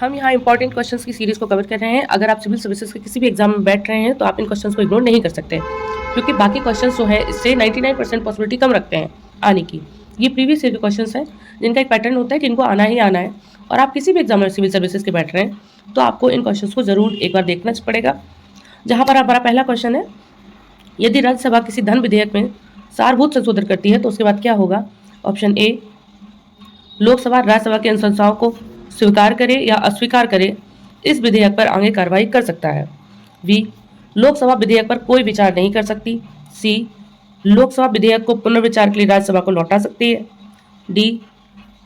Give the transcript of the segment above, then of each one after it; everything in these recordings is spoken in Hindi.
हम यहाँ इंपॉर्टेंट क्वेश्चंस की सीरीज को कवर कर रहे हैं। अगर आप सिविल सर्विसेज के किसी भी एग्जाम में बैठ रहे हैं तो आप इन क्वेश्चंस को इग्नोर नहीं कर सकते, क्योंकि बाकी क्वेश्चंस जो है इससे 99% पॉसिबिलिटी कम रखते हैं आने की। ये प्रीवियस ईयर के क्वेश्चंस हैं जिनका एक पैटर्न होता है कि इनको आना ही आना है, और आप किसी भी एग्जाम में सिविल सर्विसेज के बैठ रहे हैं तो आपको इन क्वेश्चंस को जरूर एक बार देखना पड़ेगा। जहाँ पर हमारा पहला क्वेश्चन है, यदि राज्यसभा किसी धन विधेयक में सारभूत संशोधन करती है तो उसके बाद क्या होगा। ऑप्शन ए, लोकसभा राज्यसभा की अनुशंसाओं को स्वीकार करे या अस्वीकार करे, इस विधेयक पर आगे कार्रवाई कर सकता है। बी, लोकसभा विधेयक पर कोई विचार नहीं कर सकती। सी, लोकसभा विधेयक को पुनर्विचार के लिए राज्यसभा को लौटा सकती है। डी,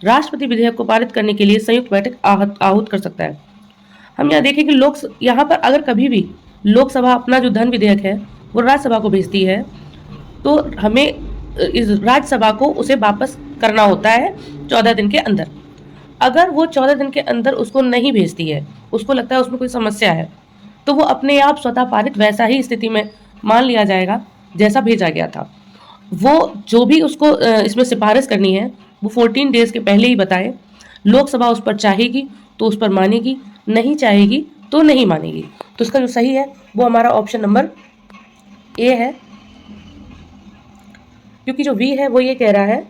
राष्ट्रपति विधेयक को पारित करने के लिए संयुक्त बैठक आहूत कर सकता है। हम यहाँ देखें कि यहाँ पर अगर कभी भी लोकसभा अपना जो धन विधेयक है वो राज्यसभा को भेजती है तो हमें इस राज्यसभा को उसे वापस करना होता है 14 दिन के अंदर। अगर वो 14 दिन के अंदर उसको नहीं भेजती है, उसको लगता है उसमें कोई समस्या है, तो वो अपने आप स्वतः पारित वैसा ही स्थिति में मान लिया जाएगा जैसा भेजा गया था। वो जो भी उसको इसमें सिफारिश करनी है वो 14 डेज के पहले ही बताए। लोकसभा उस पर चाहेगी तो उस पर मानेगी, नहीं चाहेगी तो नहीं मानेगी। तो इसका जो सही है वो हमारा ऑप्शन नंबर ए है, क्योंकि जो वी है वो ये कह रहा है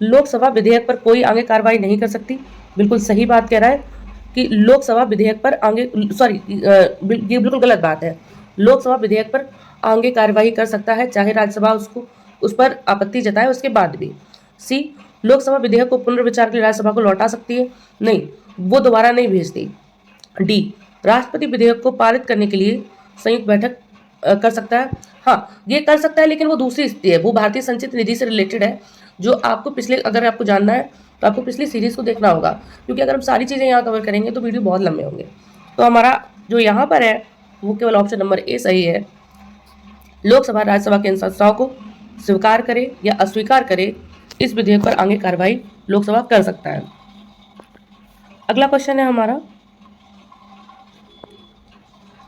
लोकसभा विधेयक पर कोई आगे कार्रवाई नहीं कर सकती। बिल्कुल सही बात कह रहा है कि लोकसभा विधेयक पर आगे, ये बिल्कुल गलत बात है। लोकसभा विधेयक पर आगे कार्रवाई कर सकता है चाहे राज्यसभा उसको उस पर आपत्ति जताए उसके बाद भी। सी, लोकसभा विधेयक को पुनर्विचार के लिए राज्यसभा को लौटा सकती है, नहीं, वो दोबारा नहीं भेजती। डी, राष्ट्रपति विधेयक को पारित करने के लिए संयुक्त बैठक कर सकता है। हाँ, ये कर सकता है, लेकिन वो दूसरी स्थिति है, वो भारतीय संचित निधि से रिलेटेड है, जो आपको पिछले, अगर आपको जानना है तो आपको पिछली सीरीज को देखना होगा, क्योंकि अगर हम सारी चीज़ें यहाँ कवर करेंगे तो वीडियो बहुत लंबे होंगे। तो हमारा जो यहाँ पर है वो केवल ऑप्शन नंबर ए सही है। लोकसभा राज्यसभा की संस्थाओं को स्वीकार करे या अस्वीकार करे, इस विधेयक पर आगे कार्रवाई लोकसभा कर सकता है। अगला क्वेश्चन है हमारा,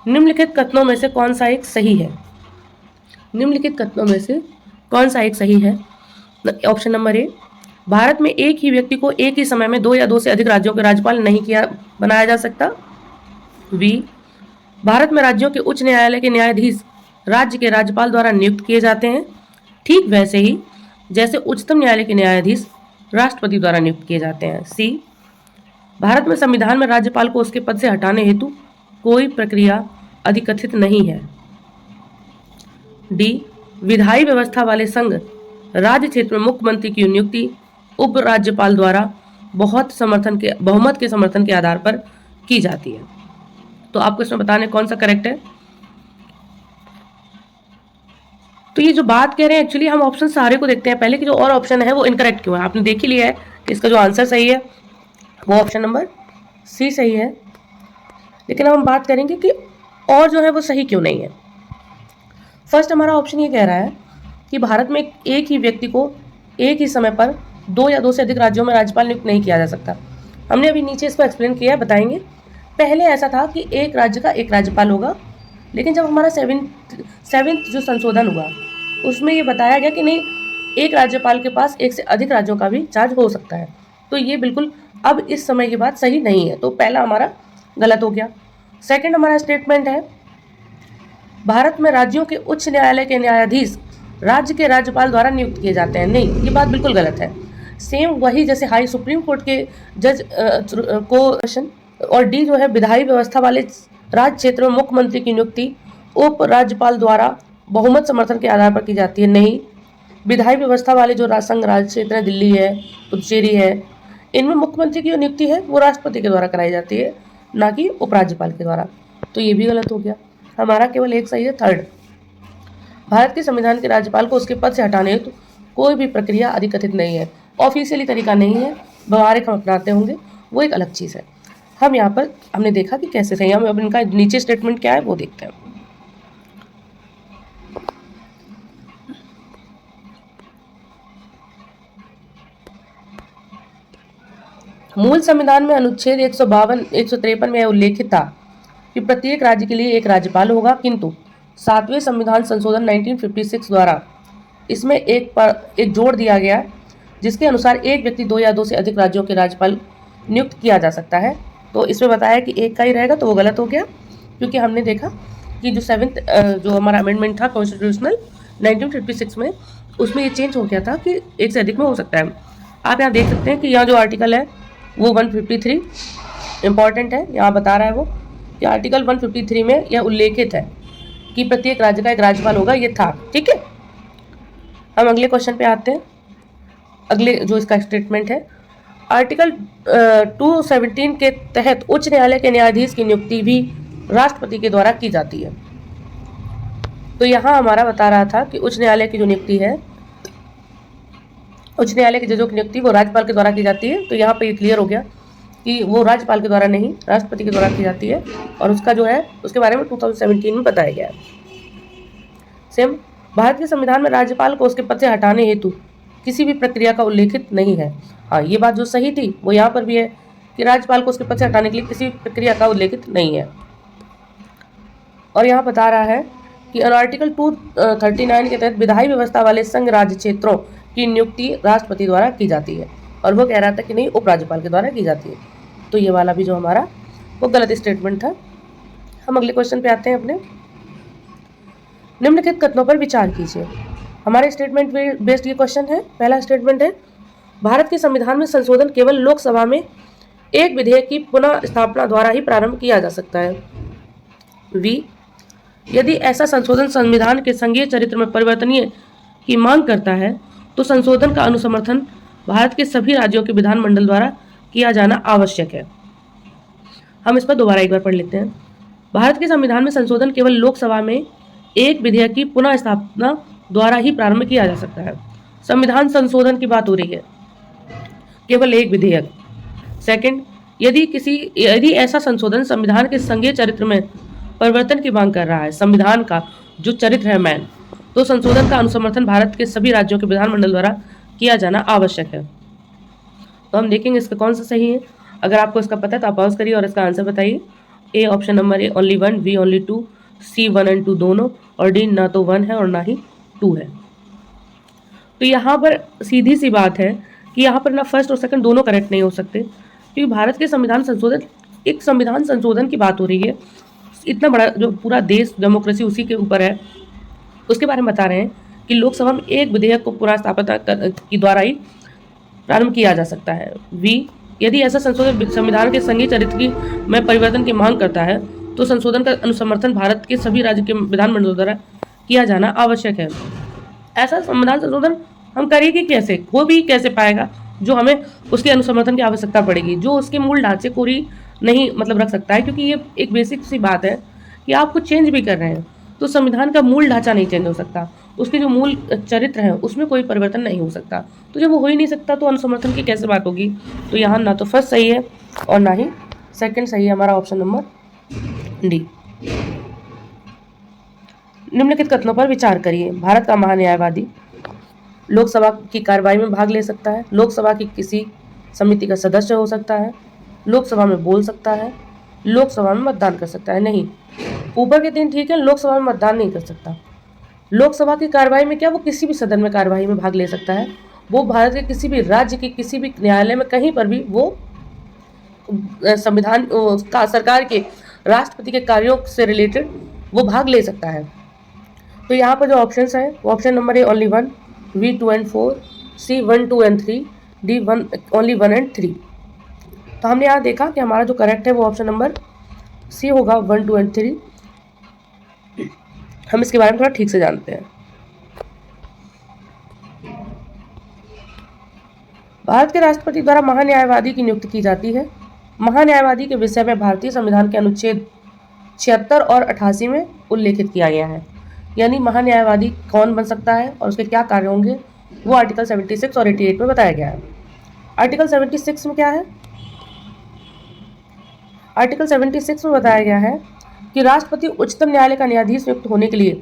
निम्नलिखित कथनों में से कौन सा एक सही है। निम्नलिखित कथनों में से कौन सा एक सही है। ऑप्शन नंबर ए, भारत में एक ही व्यक्ति को एक ही समय में 2 या 2 से अधिक राज्यों के राज्यपाल नहीं बनाया जा सकता। बी, भारत में राज्यों के उच्च न्यायालय के न्यायाधीश राज्य के राज्यपाल द्वारा नियुक्त किए जाते हैं, ठीक वैसे ही जैसे उच्चतम न्यायालय के न्यायाधीश राष्ट्रपति द्वारा नियुक्त किए जाते हैं। सी, भारत में संविधान में राज्यपाल को उसके पद से हटाने हेतु कोई प्रक्रिया अधिकथित नहीं है। डी, विधायी व्यवस्था वाले संघ राज्य क्षेत्र में मुख्यमंत्री की नियुक्ति उप राज्यपाल द्वारा बहुमत के समर्थन के आधार पर की जाती है। तो आपको इसमें बताने कौन सा करेक्ट है। तो ये जो बात कह रहे हैं, एक्चुअली हम ऑप्शन सारे को देखते हैं पहले कि जो और ऑप्शन है वो इनकरेक्ट क्यों है। आपने देख ही लिया है कि इसका जो आंसर सही है वो ऑप्शन नंबर सी सही है, लेकिन अब हम बात करेंगे कि और जो है वो सही क्यों नहीं है। फर्स्ट, हमारा ऑप्शन ये कह रहा है कि भारत में एक ही व्यक्ति को एक ही समय पर 2 या 2 से अधिक राज्यों में राज्यपाल नियुक्त नहीं किया जा सकता। हमने अभी नीचे इसको एक्सप्लेन किया है, बताएंगे। पहले ऐसा था कि एक राज्य का एक राज्यपाल होगा, लेकिन जब हमारा सेवेंथ जो संशोधन हुआ उसमें ये बताया गया कि नहीं, एक राज्यपाल के पास एक से अधिक राज्यों का भी चार्ज हो सकता है। तो ये बिल्कुल अब इस समय की बात सही नहीं है, तो पहला हमारा गलत हो गया। सेकंड, हमारा स्टेटमेंट है भारत में राज्यों के उच्च न्यायालय के न्यायाधीश राज्य के राज्यपाल द्वारा नियुक्त किए जाते हैं, नहीं, ये बात बिल्कुल गलत है। सेम वही जैसे हाई सुप्रीम कोर्ट के जज को, और डी जो है विधायी व्यवस्था वाले राज्य क्षेत्र में मुख्यमंत्री की नियुक्ति उप राज्यपाल द्वारा बहुमत समर्थन के आधार पर की जाती है, नहीं, विधायी व्यवस्था वाले जो संघ राज्य क्षेत्र है, दिल्ली है, पुडुचेरी है, इनमें मुख्यमंत्री की जो नियुक्ति है वो राष्ट्रपति के द्वारा कराई जाती है, ना कि उपराज्यपाल के द्वारा। तो ये भी गलत हो गया, हमारा केवल एक सही है। थर्ड, भारत के संविधान के राज्यपाल को उसके पद से हटाने हेतु कोई भी प्रक्रिया अधिकथित नहीं है, ऑफिशियली तरीका नहीं है, व्यवहारिक हम अपनाते होंगे, वो एक अलग चीज़ है। हम यहाँ पर हमने देखा कि कैसे सही, हम अब इनका नीचे स्टेटमेंट क्या है वो देखते हैं। मूल संविधान में अनुच्छेद 153 में उल्लेखित था कि प्रत्येक राज्य के लिए एक राज्यपाल होगा, किंतु 7वें संविधान संशोधन 1956 द्वारा इसमें एक जोड़ दिया गया जिसके अनुसार एक व्यक्ति 2 या 2 से अधिक राज्यों के राज्यपाल नियुक्त किया जा सकता है। तो इसमें बताया कि एक का ही रहेगा, तो वो गलत हो गया, क्योंकि हमने देखा कि जो 7th जो हमारा अमेंडमेंट था कॉन्स्टिट्यूशनल 1956 में, उसमें ये चेंज हो गया था कि एक से अधिक में हो सकता है। आप यहाँ देख सकते हैं कि यहाँ जो आर्टिकल है वो 153 इंपॉर्टेंट है। यहाँ बता रहा है वो कि आर्टिकल 153 में यह उल्लेखित है कि प्रत्येक राज्य का एक राज्यपाल होगा, ये था। ठीक है, हम अगले क्वेश्चन पे आते हैं। अगले जो इसका स्टेटमेंट है, आर्टिकल 217 के तहत उच्च न्यायालय के न्यायाधीश की नियुक्ति भी राष्ट्रपति के द्वारा की जाती है। तो यहाँ हमारा बता रहा था कि उच्च न्यायालय की जो नियुक्ति है, उच्च न्यायालय के जजों की नियुक्ति वो राज्यपाल के द्वारा की जाती है। तो यहाँ पे ये क्लियर हो गया कि वो राज्यपाल के द्वारा नहीं, राष्ट्रपति के द्वारा की जाती है, और उसका जो है उसके बारे में 2017 में बताया गया है। सेम, भारत के संविधान में राज्यपाल को उसके पद से हटाने हेतु किसी भी प्रक्रिया का उल्लेखित नहीं है। हाँ, ये बात जो सही थी वो यहाँ पर भी है कि राज्यपाल को उसके पद से हटाने के लिए किसी भी प्रक्रिया का उल्लेखित नहीं है। और यहाँ बता रहा है कि आर्टिकल 239 के तहत विधायी व्यवस्था वाले संघ राज्य क्षेत्रों की नियुक्ति राष्ट्रपति द्वारा की जाती है, और वो कह रहा था कि नहीं, उपराज्यपाल के द्वारा की जाती है। तो ये वाला भी जो हमारा वो गलत स्टेटमेंट था। हम अगले क्वेश्चन पे आते हैं अपने। निम्नलिखित कथनों पर विचार कीजिए। हमारे स्टेटमेंट बेस्ड ये क्वेश्चन है। पहला स्टेटमेंट है, भारत के संविधान में संशोधन केवल लोकसभा में एक विधेयक की पुनः स्थापना द्वारा ही प्रारंभ किया जा सकता है। वी, यदि ऐसा संशोधन संविधान के संघीय चरित्र में परिवर्तनीय की मांग करता है तो संशोधन का अनुसमर्थन भारत के सभी राज्यों के विधानमंडल द्वारा किया जाना आवश्यक है। हम इस पर दोबारा एक बार पढ़ लेते हैं। भारत के संविधान में संशोधन केवल लोकसभा में एक विधेयक की पुनः स्थापना द्वारा ही प्रारंभ किया जा सकता है। संविधान संशोधन की बात हो रही है, केवल एक विधेयक। सेकंड, यदि ऐसा संशोधन संविधान के संघीय चरित्र में परिवर्तन की मांग कर रहा है, संविधान का जो चरित्र है मैन, तो संशोधन का अनुसमर्थन भारत के सभी राज्यों के विधानमंडल द्वारा किया जाना आवश्यक है। तो हम देखेंगे इसका कौन सा सही है। अगर आपको इसका पता है तो आप पॉज करिए और इसका आंसर बताइए। A option number A only 1, B only 2, C 1 और 2 दोनों, और डी ना तो 1 है और ना ही 2 है। तो यहाँ पर सीधी सी बात है कि यहाँ पर ना फर्स्ट और सेकंड दोनों करेक्ट नहीं हो सकते, क्योंकि भारत के संविधान संशोधन, एक संविधान संशोधन की बात हो रही है। इतना बड़ा जो पूरा देश डेमोक्रेसी उसी के ऊपर है, उसके बारे में बता रहे हैं कि लोकसभा में एक विधेयक को पुनः स्थापना के द्वारा ही प्रारंभ किया जा सकता है। वी, यदि ऐसा संशोधन संविधान के संघीय चरित्र की में परिवर्तन की मांग करता है तो संशोधन का अनुसमर्थन भारत के सभी राज्य के विधानमंडलों द्वारा किया जाना आवश्यक है। ऐसा संविधान संशोधन हम करेंगे कैसे, हो भी कैसे पाएगा जो हमें उसके अनुसमर्थन की आवश्यकता पड़ेगी, जो उसके मूल ढांचे को ही नहीं मतलब रख सकता है, क्योंकि ये एक बेसिक सी बात है कि आप कुछ चेंज भी कर रहे हैं तो संविधान का मूल ढांचा नहीं चेंज हो सकता, उसके जो मूल चरित्र है उसमें कोई परिवर्तन नहीं हो सकता। तो जब वो हो ही नहीं सकता तो अनुसमर्थन की कैसे बात होगी। तो यहाँ ना तो फर्स्ट सही है और ना ही सेकंड सही है, हमारा ऑप्शन नंबर डी। निम्नलिखित कथनों पर विचार करिए। भारत का महान्यायवादी लोकसभा की कार्रवाई में भाग ले सकता है, लोकसभा की किसी समिति का सदस्य हो सकता है, लोकसभा में बोल सकता है, लोकसभा में मतदान कर सकता है। नहीं, ऊपर के तीन ठीक है, लोकसभा में मतदान नहीं कर सकता। लोकसभा की कार्रवाई में क्या, वो किसी भी सदन में कार्रवाई में भाग ले सकता है, वो भारत के किसी भी राज्य के किसी भी न्यायालय में कहीं पर भी वो संविधान का सरकार के राष्ट्रपति के कार्यों से रिलेटेड वो भाग ले सकता है। तो यहाँ पर जो ऑप्शंस हैं वो option number A only 1, B 2 and 4, C 1, 2 and 3, D only 1 and 3। तो हमने यहाँ देखा कि हमारा जो करेक्ट है वो ऑप्शन नंबर सी होगा, 1, 2 and 3। हम इसके बारे में थोड़ा ठीक से जानते हैं। भारत के राष्ट्रपति द्वारा महान्यायवादी की नियुक्ति की जाती है। महान्यायवादी के विषय में भारतीय संविधान के अनुच्छेद 76 और 88 में उल्लेखित किया गया है। यानी महान्यायवादी कौन बन सकता है और उसके क्या कार्य होंगे वो आर्टिकल 76 और 88 में बताया गया है। आर्टिकल 76 में क्या है, आर्टिकल 76 में बताया गया है कि राष्ट्रपति उच्चतम न्यायालय का न्यायाधीश नियुक्त होने के लिए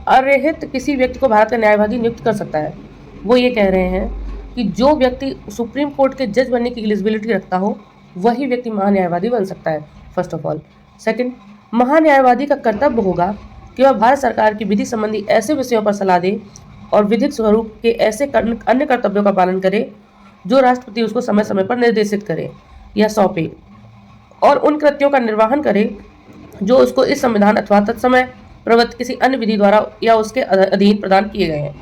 अर्हत किसी व्यक्ति को भारत का न्यायवादी नियुक्त कर सकता है। वो ये कह रहे हैं कि जो व्यक्ति सुप्रीम कोर्ट के जज बनने की एलिजिबिलिटी रखता हो वही व्यक्ति महान्यायवादी बन सकता है, फर्स्ट ऑफ ऑल। सेकंड, महान्यायवादी का कर्तव्य होगा कि वह भारत सरकार की विधि संबंधी ऐसे विषयों पर सलाह दे और विधिक स्वरूप के ऐसे अन्य कर्तव्यों का पालन करे जो राष्ट्रपति उसको समय समय पर निर्देशित करे या सौंपे। और उन कृत्यों का निर्वहन करे जो उसको इस संविधान अथवा तत्समय प्रवृत्त किसी अन्य विधि द्वारा या उसके अधीन प्रदान किए गए हैं।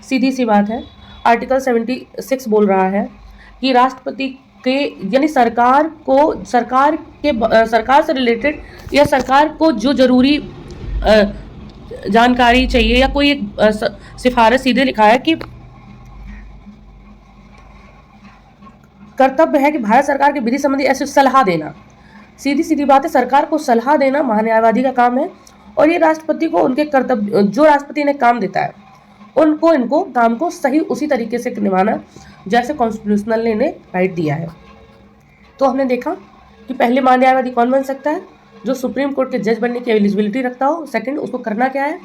सीधी सी बात है, आर्टिकल 76 बोल रहा है कि राष्ट्रपति के यानी सरकार से रिलेटेड या सरकार को जो जरूरी जानकारी चाहिए या कोई एक सिफारिश, सीधे लिखा है कि कर्तव्य है कि भारत सरकार की विधि संबंधी ऐसी सलाह देना। सीधी बात है, सरकार को सलाह देना महान्यायवादी का काम है और ये राष्ट्रपति को उनके कर्तव्य, जो राष्ट्रपति ने काम देता है इनको काम को सही उसी तरीके से निभाना जैसे कॉन्स्टिट्यूशनल ने इन्हें राइट दिया है। तो हमने देखा कि पहले महान्यायवादी कौन बन सकता है, जो सुप्रीम कोर्ट के जज बनने की एलिजिबिलिटी रखता हो। सेकंड, उसको करना क्या है,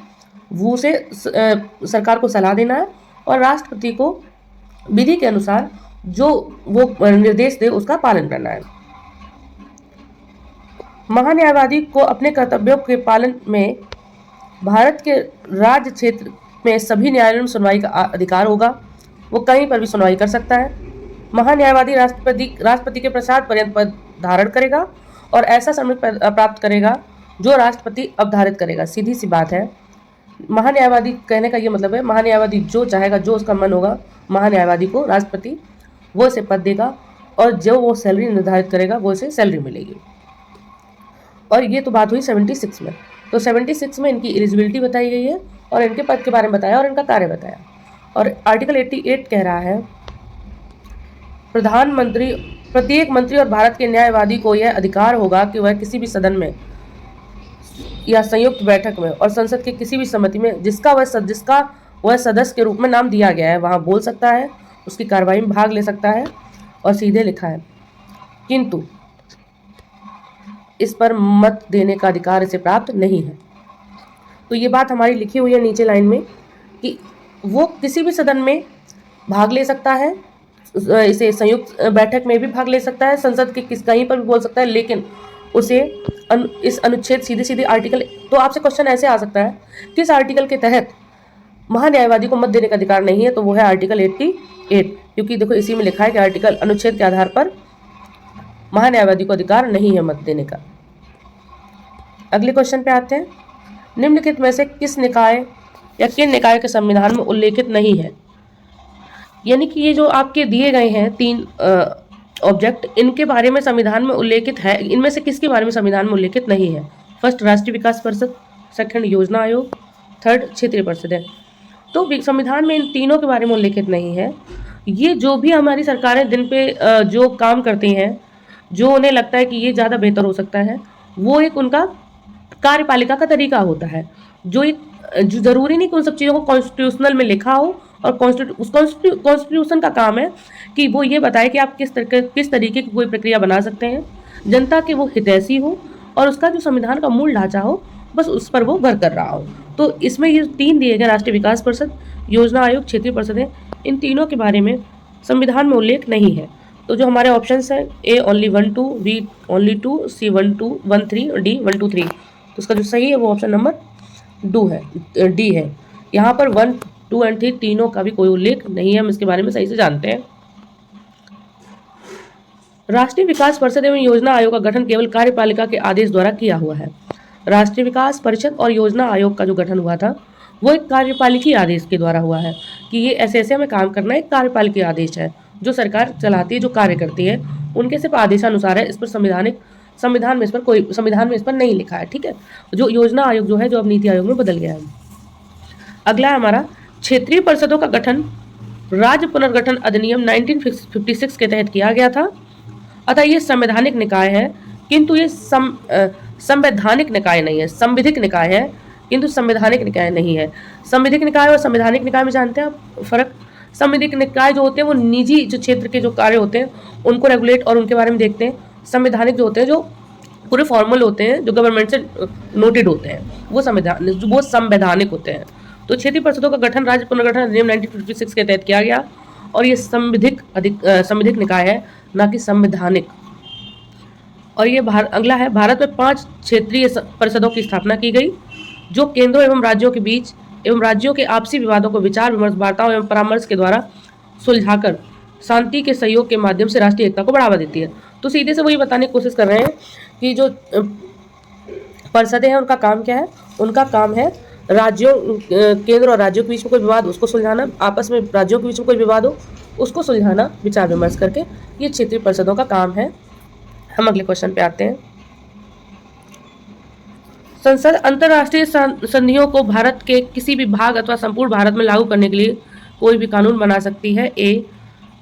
वो उसे सरकार को सलाह देना है और राष्ट्रपति को विधि के अनुसार जो वो निर्देश दे उसका पालन करना है। महान्यायवादी को अपने कर्तव्यों के पालन में भारत के राज्य क्षेत्र में सभी न्यायालयों में सुनवाई का अधिकार होगा। वो कहीं पर भी सुनवाई कर सकता है। महान्यायवादी राष्ट्रपति के प्रसाद पर्यंत पद धारण करेगा और ऐसा समय प्राप्त करेगा जो राष्ट्रपति अवधारित करेगा। सीधी सी बात है, महान्यायवादी कहने का ये मतलब है, महान्यायवादी जो चाहेगा, जो उसका मन होगा, महान्यायवादी को राष्ट्रपति वो इसे पद देगा और जो वो सैलरी निर्धारित करेगा वो इसे सैलरी मिलेगी। और ये तो बात हुई 76 में। तो 76 में इनकी एलिजिबिलिटी बताई गई है और इनके पद के बारे में बताया और इनका कार्य बताया। और आर्टिकल 88 कह रहा है, प्रत्येक मंत्री और भारत के न्यायवादी को यह अधिकार होगा कि वह किसी भी सदन में या संयुक्त बैठक में और संसद के किसी भी समिति में जिसका वह सदस्य के रूप में नाम दिया गया है वहां बोल सकता है, उसकी कार्रवाई में भाग ले सकता है। और सीधे लिखा है, किंतु इस पर मत देने का अधिकार इसे प्राप्त नहीं है। तो ये बात हमारी लिखी हुई है नीचे लाइन में कि वो किसी भी सदन में भाग ले सकता है, इसे संयुक्त बैठक में भी भाग ले सकता है, संसद के कहीं पर भी बोल सकता है, लेकिन उसे इस अनुच्छेद सीधे आर्टिकल, तो आपसे क्वेश्चन ऐसे आ सकता है किस आर्टिकल के तहत महान्यायवादी को मत देने का अधिकार नहीं है, तो वो है आर्टिकल 88, क्योंकि देखो इसी में लिखा है कि आर्टिकल अनुच्छेद के आधार पर महान्यायवादी को अधिकार नहीं है मत देने का। अगले क्वेश्चन पे आते हैं, निम्नलिखित में से किस निकाय या किन निकाय के संविधान में उल्लेखित नहीं है। यानी कि ये जो आपके दिए गए हैं 3 ऑब्जेक्ट, इनके बारे में संविधान में उल्लेखित है, इनमें से किसके बारे में संविधान में उल्लेखित नहीं है। फर्स्ट राष्ट्रीय विकास परिषद, सेकंड योजना आयोग, थर्ड क्षेत्रीय परिषद है। तो संविधान में इन तीनों के बारे में उल्लेखित नहीं है। ये जो भी हमारी सरकारें दिन पे जो काम करती हैं, जो उन्हें लगता है कि ये ज़्यादा बेहतर हो सकता है, वो एक उनका कार्यपालिका का तरीका होता है, जो ज़रूरी नहीं कि उन सब चीज़ों को कॉन्स्टिट्यूशनल में लिखा हो। और कॉन्स्टिट्यूशन का काम है कि वो ये बताए कि आप किस तरीके की कोई प्रक्रिया बना सकते हैं, जनता के वो हितैषी हो और उसका जो संविधान का मूल ढांचा हो बस उस पर वो वर्क कर रहा हो। तो इसमें ये 3 दिए गए, राष्ट्रीय विकास परिषद, योजना आयोग, क्षेत्रीय परिषदें, इन तीनों के बारे में संविधान में उल्लेख नहीं है। तो जो हमारे ऑप्शंस हैं, ए ओनली 1 2, बी ओनली 2, सी 1 2 1 3 और डी 1 2 3। तो उसका जो सही है वो ऑप्शन नंबर डी है। यहाँ पर 1 2 एंड 3 तीनों का भी कोई उल्लेख नहीं है। हम इसके बारे में सही से जानते हैं। राष्ट्रीय विकास परिषद एवं योजना आयोग का गठन केवल कार्यपालिका के आदेश द्वारा किया हुआ है। राष्ट्रीय विकास परिषद और योजना आयोग का जो गठन हुआ था वो एक कार्यपालिकी आदेश के द्वारा हुआ है कि ये ऐसे हमें काम करना है। एक कार्यपालिकी आदेश है जो सरकार चलाती है, जो कार्य करती है, उनके सिर्फ आदेशानुसार है। इस पर संविधान में इस पर नहीं लिखा है। ठीक है, जो योजना आयोग जो है, जो अब नीति आयोग में बदल गया है। अगला है हमारा क्षेत्रीय परिषदों का गठन राज्य पुनर्गठन अधिनियम 1956 के तहत किया गया था। अतः ये संवैधानिक निकाय है, किंतु ये संवैधानिक निकाय नहीं है, संविधिक निकाय है, किंतु संवैधानिक निकाय नहीं है। संविधिक निकाय और संवैधानिक निकाय में जानते हैं आप फर्क। संविधिक निकाय जो होते हैं वो निजी जो क्षेत्र के जो कार्य होते हैं उनको रेगुलेट और उनके बारे में देखते हैं। संवैधानिक जो होते हैं, जो पूरे फॉर्मल होते हैं, जो गवर्नमेंट से नोटेड होते हैं, वो संवैधानिक होते हैं। तो क्षेत्रीय परिषदों का गठन राज्य पुनर्गठन अधिनियम 1956 के तहत किया गया और ये संविधिक निकाय है, ना कि संवैधानिक। और ये अगला है, भारत में 5 क्षेत्रीय परिषदों की स्थापना की गई जो केंद्रों एवं राज्यों के बीच एवं राज्यों के आपसी विवादों को विचार विमर्श, वार्ताओं एवं परामर्श के द्वारा सुलझाकर शांति के सहयोग के माध्यम से राष्ट्रीय एकता को बढ़ावा देती है। तो सीधे से वही बताने की कोशिश कर रहे हैं कि जो परिषदें हैं उनका काम क्या है, उनका काम है राज्यों केंद्र और राज्यों के बीच में कोई विवाद उसको सुलझाना, आपस में राज्यों के बीच में कोई विवाद हो उसको सुलझाना विचार विमर्श करके, ये क्षेत्रीय परिषदों का काम है। हम अगले क्वेश्चन पे आते हैं। संसद अंतर्राष्ट्रीय संधियों को भारत के किसी भी भाग अथवा संपूर्ण भारत में लागू करने के लिए कोई भी कानून बना सकती है। ए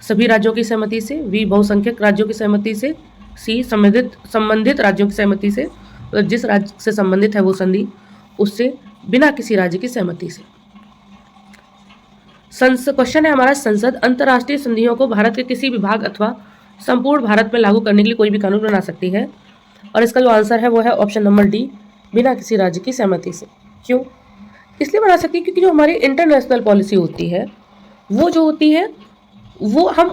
सभी राज्यों की सहमति से, बी बहुसंख्यक राज्यों की सहमति से, सी संबंधित राज्यों की सहमति से, मतलब जिस राज्य से संबंधित है वो संधि उससे, बिना किसी राज्य की सहमति से। क्वेश्चन है हमारा, संसद अंतर्राष्ट्रीय संधियों को भारत के किसी भी भाग अथवा संपूर्ण भारत में लागू करने के लिए कोई भी कानून बना सकती है, और इसका जो आंसर है वो है ऑप्शन नंबर डी, बिना किसी राज्य की सहमति से। क्यों? इसलिए बना सकती है क्योंकि जो हमारी इंटरनेशनल पॉलिसी होती है वो जो होती है वो हम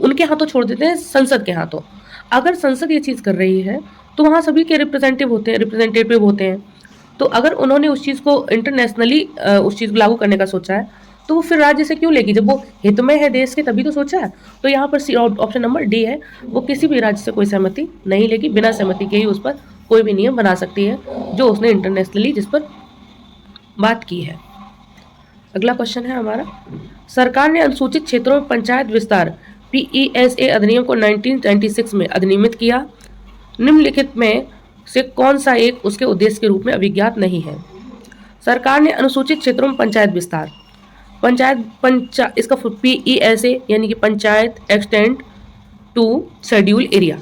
उनके हाथों छोड़ देते हैं, संसद के हाथों। अगर संसद ये चीज़ कर रही है तो वहाँ सभी के रिप्रेजेंटेटिव होते हैं। तो अगर उन्होंने उस चीज़ को इंटरनेशनली उस चीज़ को लागू करने का सोचा है तो वो फिर राज्य से क्यों लेगी? जब वो हित में है देश के तभी तो सोचा है। तो यहाँ पर ऑप्शन नंबर डी है, वो किसी भी राज्य से कोई सहमति नहीं लेगी, बिना सहमति के ही उस पर कोई भी नियम बना सकती है जो उसने इंटरनेशनली जिस पर बात की है। अगला क्वेश्चन है हमारा, सरकार ने अनुसूचित क्षेत्रों में पंचायत विस्तार PESA अधिनियम को 1996 में अधिनियमित किया। निम्नलिखित में से कौन सा एक उसके उद्देश्य के रूप में अभिज्ञात नहीं है? सरकार ने अनुसूचित क्षेत्रों में पंचायत विस्तार, इसका PESA यानी कि panchayat extend to schedule area,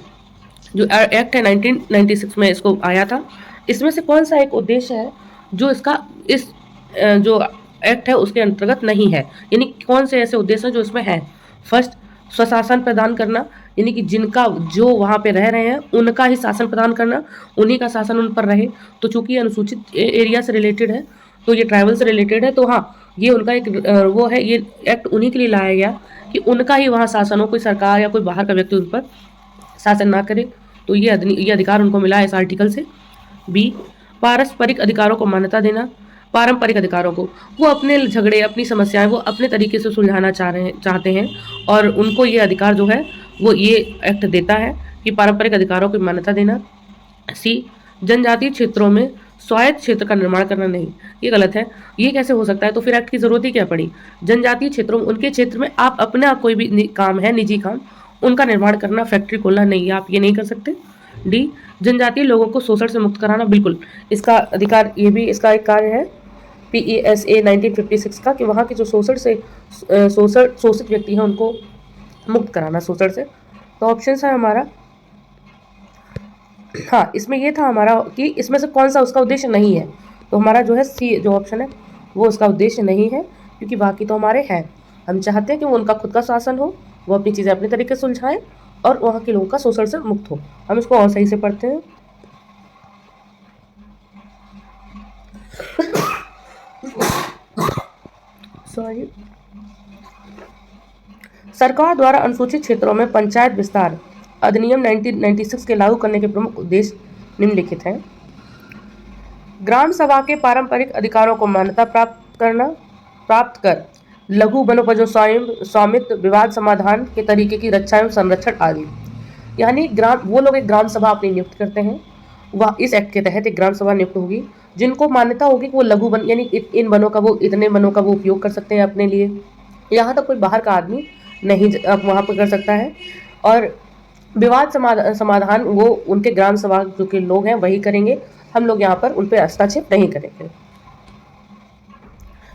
जो एक्ट है 1996 में इसको आया था, इसमें से कौन सा एक उद्देश्य है जो इसका इस जो एक्ट है उसके अंतर्गत नहीं है? यानी कौन से ऐसे उद्देश्य हैं जो इसमें है? फर्स्ट, स्वशासन प्रदान करना, यानी कि जिनका जो वहाँ पे रह रहे हैं उनका ही शासन प्रदान करना, उन्हीं का शासन उन पर रहे। तो चूंकि अनुसूचित एरिया से रिलेटेड है तो ये ट्राइबल से रिलेटेड है, तो हाँ ये उनका एक वो है, ये एक्ट उन्हीं के लिए लाया गया कि उनका ही वहाँ शासन हो, कोई सरकार या कोई बाहर का व्यक्ति उन पर शासन ना करे। तो ये अधिकार उनको मिला है इस आर्टिकल से। बी, पारस्परिक अधिकारों को मान्यता देना, पारंपरिक अधिकारों को, वो अपने झगड़े अपनी समस्याएं वो अपने तरीके से सुलझाना चाहते हैं और उनको ये अधिकार जो है वो ये एक्ट देता है कि पारंपरिक अधिकारों की मान्यता देना। सी, जनजातीय क्षेत्रों में स्वायत्त क्षेत्र का निर्माण करना नहीं, ये गलत है। ये कैसे हो सकता है? तो फिर एक्ट की जरूरत ही क्या पड़ी? जनजातीय क्षेत्रों में उनके क्षेत्र में आप अपना कोई भी काम है निजी काम उनका निर्माण करना, फैक्ट्री खोलना नहीं, आप ये नहीं कर सकते। डी, जनजातीय लोगों को शोषण से मुक्त कराना, बिल्कुल इसका अधिकार, ये भी इसका एक कार्य है PESA 1956 का कि वहाँ के जो शोषित व्यक्ति हैं उनको मुक्त कराना शोषण से। तो ऑप्शन है हमारा, हाँ इसमें ये था हमारा कि इसमें से कौन सा उसका उद्देश्य नहीं है। तो हमारा जो है सी जो ऑप्शन है वो उसका उद्देश्य नहीं है, क्योंकि बाकी तो हमारे हैं। हम चाहते हैं कि वो उनका खुद का शासन हो, वो अपनी चीज़ें अपने तरीके से सुलझाएं और वहाँ के लोगों का शोषण से मुक्त हो। हम इसको और सही से पढ़ते हैं। सॉरी, सरकार द्वारा अनुसूचित क्षेत्रों में पंचायत विस्तार अधिनियम 1996 के लागू करने के प्रमुख उद्देश्य निम्नलिखित हैं। ग्राम सभा के पारंपरिक अधिकारों को मान्यता प्राप्त कर लघु वनोपजों स्वामित्व, विवाद समाधान के तरीके की रक्षा एवं संरक्षण आदि। यानी वो लोग एक ग्राम सभा अपनी नियुक्त करते हैं, वह इस एक्ट के तहत एक ग्राम सभा नियुक्त होगी जिनको मान्यता होगी कि वो लघु वन यानी इन वनों का वो इतने वनों का वो उपयोग कर सकते हैं अपने लिए। यहाँ तक कोई बाहर का आदमी नहीं वहाँ पर कर सकता है। और विवाद समाधान वो उनके ग्राम सभा जो के लोग हैं वही करेंगे, हम लोग यहाँ पर उन पर हस्तक्षेप नहीं करेंगे।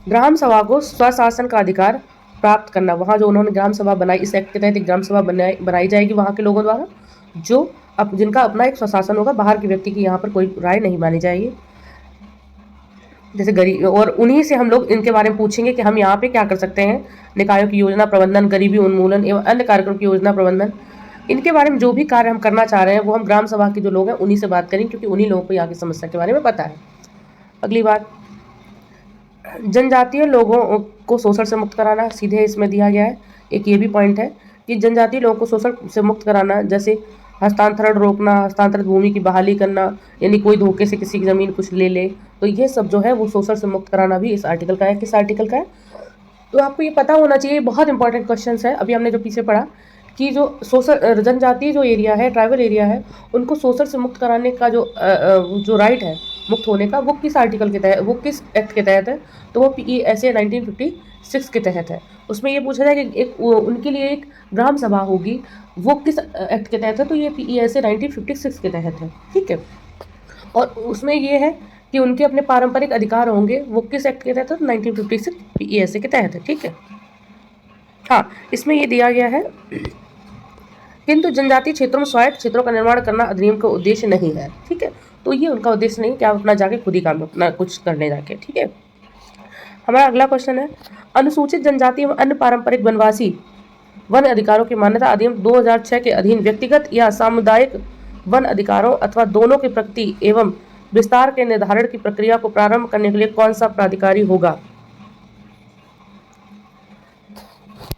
ग्राम सभा को स्वशासन का अधिकार प्राप्त करना, वहाँ जो उन्होंने ग्राम सभा बनाई, इस एक्ट के तहत एक ग्राम सभा बनाई जाएगी वहाँ के लोगों द्वारा, जो जिनका अपना एक स्वशासन होगा, बाहर के व्यक्ति की यहाँ पर कोई राय नहीं मानी जाएगी। जैसे गरीब, और उन्हीं से हम लोग इनके बारे में पूछेंगे कि हम यहाँ पे क्या कर सकते हैं, निकायों की योजना प्रबंधन, गरीबी उन्मूलन एवं अन्य कार्यक्रम की योजना प्रबंधन, इनके बारे में जो भी कार्य हम करना चाह रहे हैं वो हम ग्राम सभा के जो लोग हैं उन्हीं से बात करेंगे, क्योंकि उन्हीं लोगों को यहाँ की समस्या के बारे में पता है। अगली बात, जनजातीय लोगों को शोषण से मुक्त कराना, सीधे इसमें दिया गया है। एक ये भी पॉइंट है कि जनजातीय लोगों को शोषण से मुक्त कराना, जैसे हस्तांतरण रोकना, हस्तांतरित भूमि की बहाली करना, यानी कोई धोखे से किसी की ज़मीन कुछ ले ले, तो ये सब जो है वो शोषण से मुक्त कराना भी इस आर्टिकल का है। किस आर्टिकल का है? तो आपको ये पता होना चाहिए, बहुत इंपॉर्टेंट क्वेश्चन है। अभी हमने जो पीछे पढ़ा कि जो शोषण जनजातीय जो एरिया है, ट्राइबल एरिया है, उनको शोषण से मुक्त कराने का जो राइट है मुक्त होने का, वो किस आर्टिकल के तहत, वो किस एक्ट के तहत है, तो वो PESA 1956 के तहत है। उसमें ये पूछा जाए कि उनके लिए एक ग्राम सभा होगी, वो किस एक्ट के तहत है, तो ये PESA 1956 के तहत है, ठीक है। और उसमें ये है कि उनके अपने पारंपरिक अधिकार होंगे, वो किस एक्ट के तहत है, 1956 PESA के तहत है, ठीक है। हाँ, इसमें ये दिया गया है, किंतु जनजातीय क्षेत्रों में स्वायत्त क्षेत्रों का निर्माण करना अधिनियम का उद्देश्य नहीं है, ठीक है। तो ये उनका उद्देश्य नहीं, क्या अपना जाके खुद ही काम अपना कुछ करने जाके, ठीक है। हमारा अगला क्वेश्चन है, अनुसूचित जनजाति एवं अन्य पारंपरिक वनवासी वन अधिकारों की मान्यता अधिनियम 2006 के अधीन व्यक्तिगत या सामुदायिक वन अधिकारों अथवा दोनों की प्रकृति एवं विस्तार के निर्धारण की प्रक्रिया को प्रारंभ करने के लिए कौन सा प्राधिकारी होगा?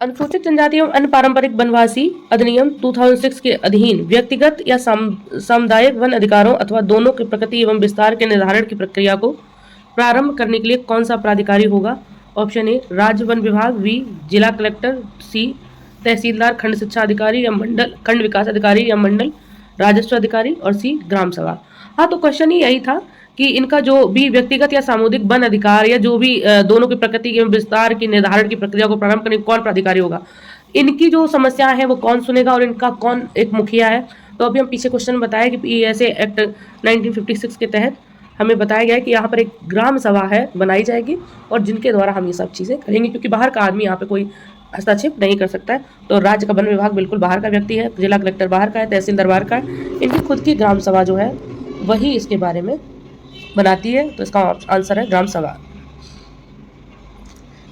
अनुसूचित जनजाति एवं अन्य पारंपरिक वनवासी अधिनियम 2006 के अधीन व्यक्तिगत या सामुदायिक वन अधिकारों अथवा दोनों की प्रकृति एवं विस्तार के निर्धारण की प्रक्रिया को प्रारंभ करने के लिए कौन सा प्राधिकारी होगा? ऑप्शन ए राज्य वन विभाग, बी जिला कलेक्टर, सी तहसीलदार, खंड शिक्षा अधिकारी या मंडल खंड विकास अधिकारी या मंडल राजस्व अधिकारी, और सी ग्राम सभा। हाँ, तो क्वेश्चन ही यही था कि इनका जो भी व्यक्तिगत या सामुदायिक वन अधिकार या जो भी दोनों की प्रकृति के विस्तार की निर्धारण की प्रक्रिया को प्रारंभ करने कौन प्राधिकारी होगा, इनकी जो समस्या है वो कौन सुनेगा और इनका कौन एक मुखिया है। तो अभी हम पीछे क्वेश्चन में बताया कि PESA एक्ट 1956 के तहत हमें बताया गया है कि यहाँ पर एक ग्राम सभा है बनाई जाएगी और जिनके द्वारा हम ये सब चीज़ें करेंगे, क्योंकि बाहर का आदमी यहाँ पे कोई हस्तक्षेप नहीं कर सकता है। तो राज्य का वन विभाग बिल्कुल बाहर का व्यक्ति है, जिला कलेक्टर बाहर का है, तहसीलदार बाहर का है, इनकी खुद की ग्राम सभा जो है वही इसके बारे में बनाती है। तो इसका आंसर है ग्राम सभा।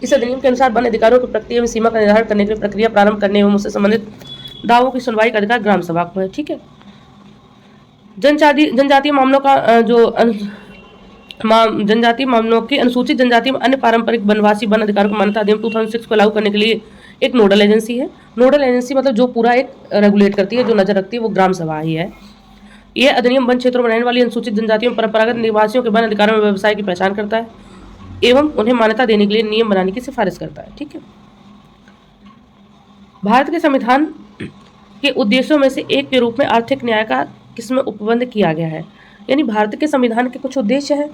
इस अधिनियम के अनुसार वन अधिकारों की प्रक्रिया में सीमा का निर्धारण करने के लिए प्रक्रिया प्रारंभ करने एवं उससे संबंधित दावों की सुनवाई का अधिकार ग्राम सभा को है, ठीक है। जनजातीय मामलों का जनजातीय मामलों की अनुसूचित जनजाति में अन्य पारंपरिक वनवासी वन अधिकारों की मान्यता अधिनियम 2006 को लागू करने के लिए एक नोडल एजेंसी है। नोडल एजेंसी मतलब जो पूरा एक रेगुलेट करती है, जो नजर रखती है, वो ग्राम सभा ही है। यह अधिनियम वन क्षेत्रों में रहने वाली अनुसूचित जनजातियों में परंपरागत निवासियों के वन अधिकारों में व्यवसाय की पहचान करता है एवं उन्हें मान्यता देने के लिए नियम बनाने की सिफारिश करता है, ठीक है। भारत के संविधान के उद्देश्यों में से एक के रूप में आर्थिक न्याय का किसमें उपबंध किया गया है? यानी भारत के संविधान के कुछ उद्देश्य हैं।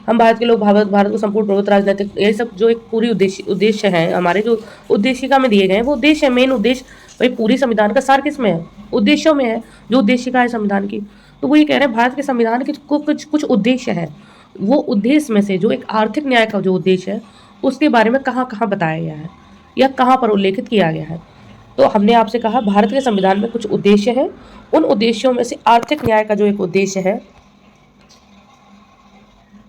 हम भारत के लोग भारत को संपूर्ण प्रभुत्व, राजनीतिक, ये सब जो एक पूरी उद्देश्य हैं हमारे, जो उद्देशिका में दिए गए हैं, वो उद्देश्य है। मेन उद्देश्य भाई पूरी संविधान का सार किसमें है? उद्देश्यों में है, जो उद्देशिका है संविधान की। तो वो ये कह रहे हैं भारत के संविधान के कुछ उद्देश्य हैं, वो उद्देश्य में से जो एक आर्थिक न्याय का जो उद्देश्य है उसके बारे में कहाँ कहाँ बताया गया है या कहाँ पर उल्लेखित किया गया है। तो हमने आपसे कहा भारत के संविधान में कुछ उद्देश्य हैं, उन उद्देश्यों में से आर्थिक न्याय का जो एक उद्देश्य है,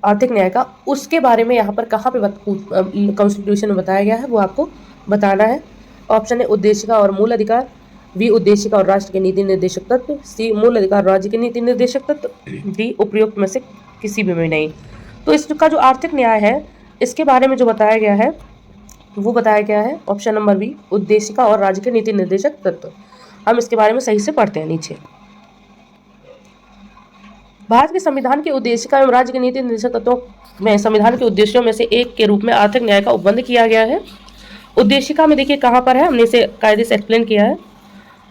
आर्थिक न्याय का, उसके बारे में यहाँ पर कहाँ पे कॉन्स्टिट्यूशन में बताया गया है वो आपको बताना है। ऑप्शन है उद्देशिका और मूल अधिकार, बी उद्देशिका और राष्ट्र के नीति निर्देशक तत्व, सी मूल अधिकार राज्य के नीति निर्देशक तत्व, डी उपयुक्त में से किसी भी में नहीं। तो इसका जो आर्थिक न्याय है इसके बारे में जो बताया गया है वो बताया गया है ऑप्शन नंबर बी उद्देशिका और राज्य के नीति निर्देशक तत्व। हम इसके बारे में सही से पढ़ते हैं नीचे। भारत के संविधान के उद्देशिका एवं राज्य के नीति निर्देशक तत्वों में संविधान के उद्देश्यों में से एक के रूप में आर्थिक न्याय का उपबंध किया गया है। उद्देशिका में देखिए कहाँ पर है, हमने इसे कायदे से एक्सप्लेन किया है।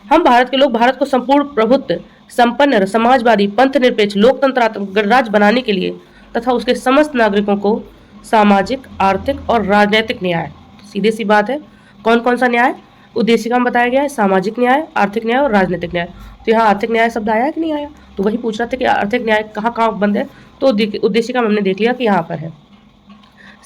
हम भारत के लोग भारत को संपूर्ण प्रभुत्व, संपन्न, समाजवादी, पंथ निरपेक्ष, लोकतंत्रात्मक गणराज्य बनाने के लिए तथा उसके समस्त नागरिकों को सामाजिक, आर्थिक और राजनीतिक न्याय, सीधे सी बात है, कौन कौन सा न्याय उद्देशिका में बताया गया है? सामाजिक न्याय, आर्थिक न्याय और राजनीतिक न्याय। तो यहाँ आर्थिक न्याय शब्द आया कि नहीं आया? तो वही पूछ रहा था कि आर्थिक न्याय कहाँ कहाँ बंद है, तो उद्देशिका में हमने देख लिया कि यहाँ पर है।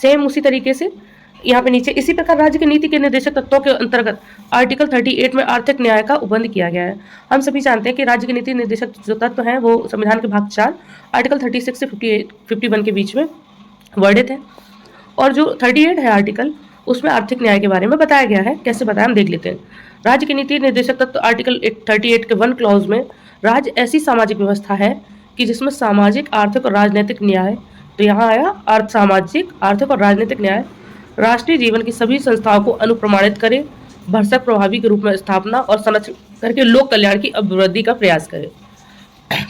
सेम उसी तरीके से यहाँ पे नीचे इसी प्रकार राज्य की नीति के निर्देशक तत्वों के अंतर्गत आर्टिकल 38 में आर्थिक न्याय का उपबंध किया गया है। हम सभी जानते हैं कि राज्य की नीति निर्देशक जो तत्व हैं वो संविधान के भाग 4 आर्टिकल 36 से 51 के बीच में वर्णित है, और जो 38 है आर्टिकल, उसमें आर्थिक न्याय के बारे में बताया गया है। कैसे बताया हम देख लेते हैं। राज्य की नीति निर्देशक तत्व आर्टिकल 38 के 1 क्लॉज में राज्य ऐसी सामाजिक व्यवस्था है कि जिसमें सामाजिक, आर्थिक और राजनीतिक न्याय, तो यहाँ आया सामाजिक, आर्थिक और राजनीतिक न्याय राष्ट्रीय जीवन की सभी संस्थाओं को अनुप्रमाणित करे, भरसक प्रभावी के रूप में स्थापना और संरक्षण करके लोक कल्याण की अभिवृद्धि का प्रयास करे।